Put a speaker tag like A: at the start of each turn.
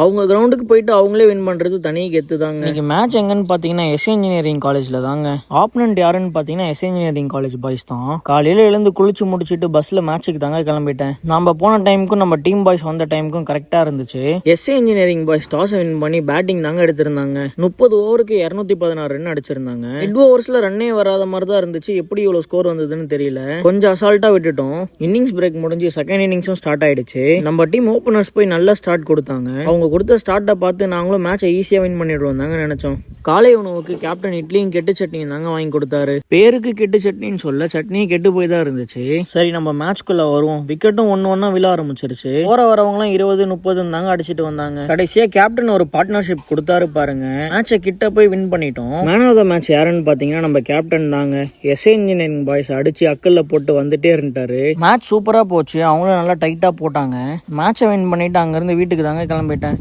A: அவங்க கிரவுண்டுக்கு போயிட்டு அவங்களே வின் பண்றது தனி கெத்து தாங்க. இன்னைக்கு மேட்ச் எங்கன்னு பாத்தீங்கன்னா எஸ் இன்ஜினியரிங் காலேஜ்ல தாங்க. ஆப்பனன்ட் யாருன்னு பாத்தீங்கன்னா எஸ் இன்ஜினியரிங் காலேஜ் பாய்ஸ் தான். காலையில எழுந்து குளிச்சு முடிச்சுட்டு பஸ்ல மேட்சுக்கு தாங்க கிளம்பிட்டேன். நம்ம போன டைமுக்கும் நம்ம டீம் பாய்ஸ் வந்த டைமுக்கும் கரெக்டா இருந்துச்சு. Yes engineering boys toss win பண்ணி பேட்டிங் தாங்க எடுத்திருந்தாங்க. 30 ஓவருக்கு 216 ரன் அடிச்சிருந்தாங்க. மிட் ஓவர்ஸ்ல ரன்னே வராத மாதிரி தான் இருந்துச்சு. எப்படி இவ்வளவு ஸ்கோர் வந்ததுன்னு தெரியல. கொஞ்சம் அசால்ட்டா விட்டுட்டோம். இன்னிங்ஸ் பிரேக் முடிஞ்சு செகண்ட் இன்னிங்ஸும் ஸ்டார்ட் ஆயிடுச்சு. நம்ம டீம் ஓபனர்ஸ் போய் நல்லா ஸ்டார்ட் கொடுத்தாங்க. அவங்க கொடுத்த ஸ்டார்ட்டை பார்த்து நாங்களும் மேட்சை ஈஸியா வின் பண்ணிடுவோம் தாங்க நினைச்சோம். காலை உணவுக்கு கேப்டன் இட்லியும் கெட்டு சட்னியும் தாங்க வாங்கி கொடுத்தாரு. பேருக்கு கெட்டு சட்னின்னு சொல்ல சட்னியும் கெட்டு போய் தான் இருந்துச்சு. சரி நம்ம மேட்ச்குள்ள வருவோம். விக்கெட்டும் ஒன்னா விழ ஆரம்பிச்சிருச்சு. போற வரவங்க 20-30 தாங்க அடிச்சிட்டு வந்தாங்க. கடைசியா கேப்டன் ஒரு பார்ட்னர்ஷிப் கொடுத்தாரு பாருங்க. மேட்சை கிட்ட போய் வின் பண்ணிட்டோம். மேன் ஆஃப் த மேட்ச் யாருன்னு பாத்தீங்கன்னா நம்ம கேப்டன் தாங்க. எஸ் இன்ஜினியரிங் பாய்ஸ் அடிச்சு அக்கல்ல போட்டு வந்துட்டே இருந்துட்டாரு. மேட்ச் சூப்பரா போச்சு. அவங்களும் நல்லா டைட்டா போட்டாங்க. மேட்சை வின் பண்ணிட்டு அங்கிருந்து வீட்டுக்கு தாங்க கிளம்பிட்டேன்.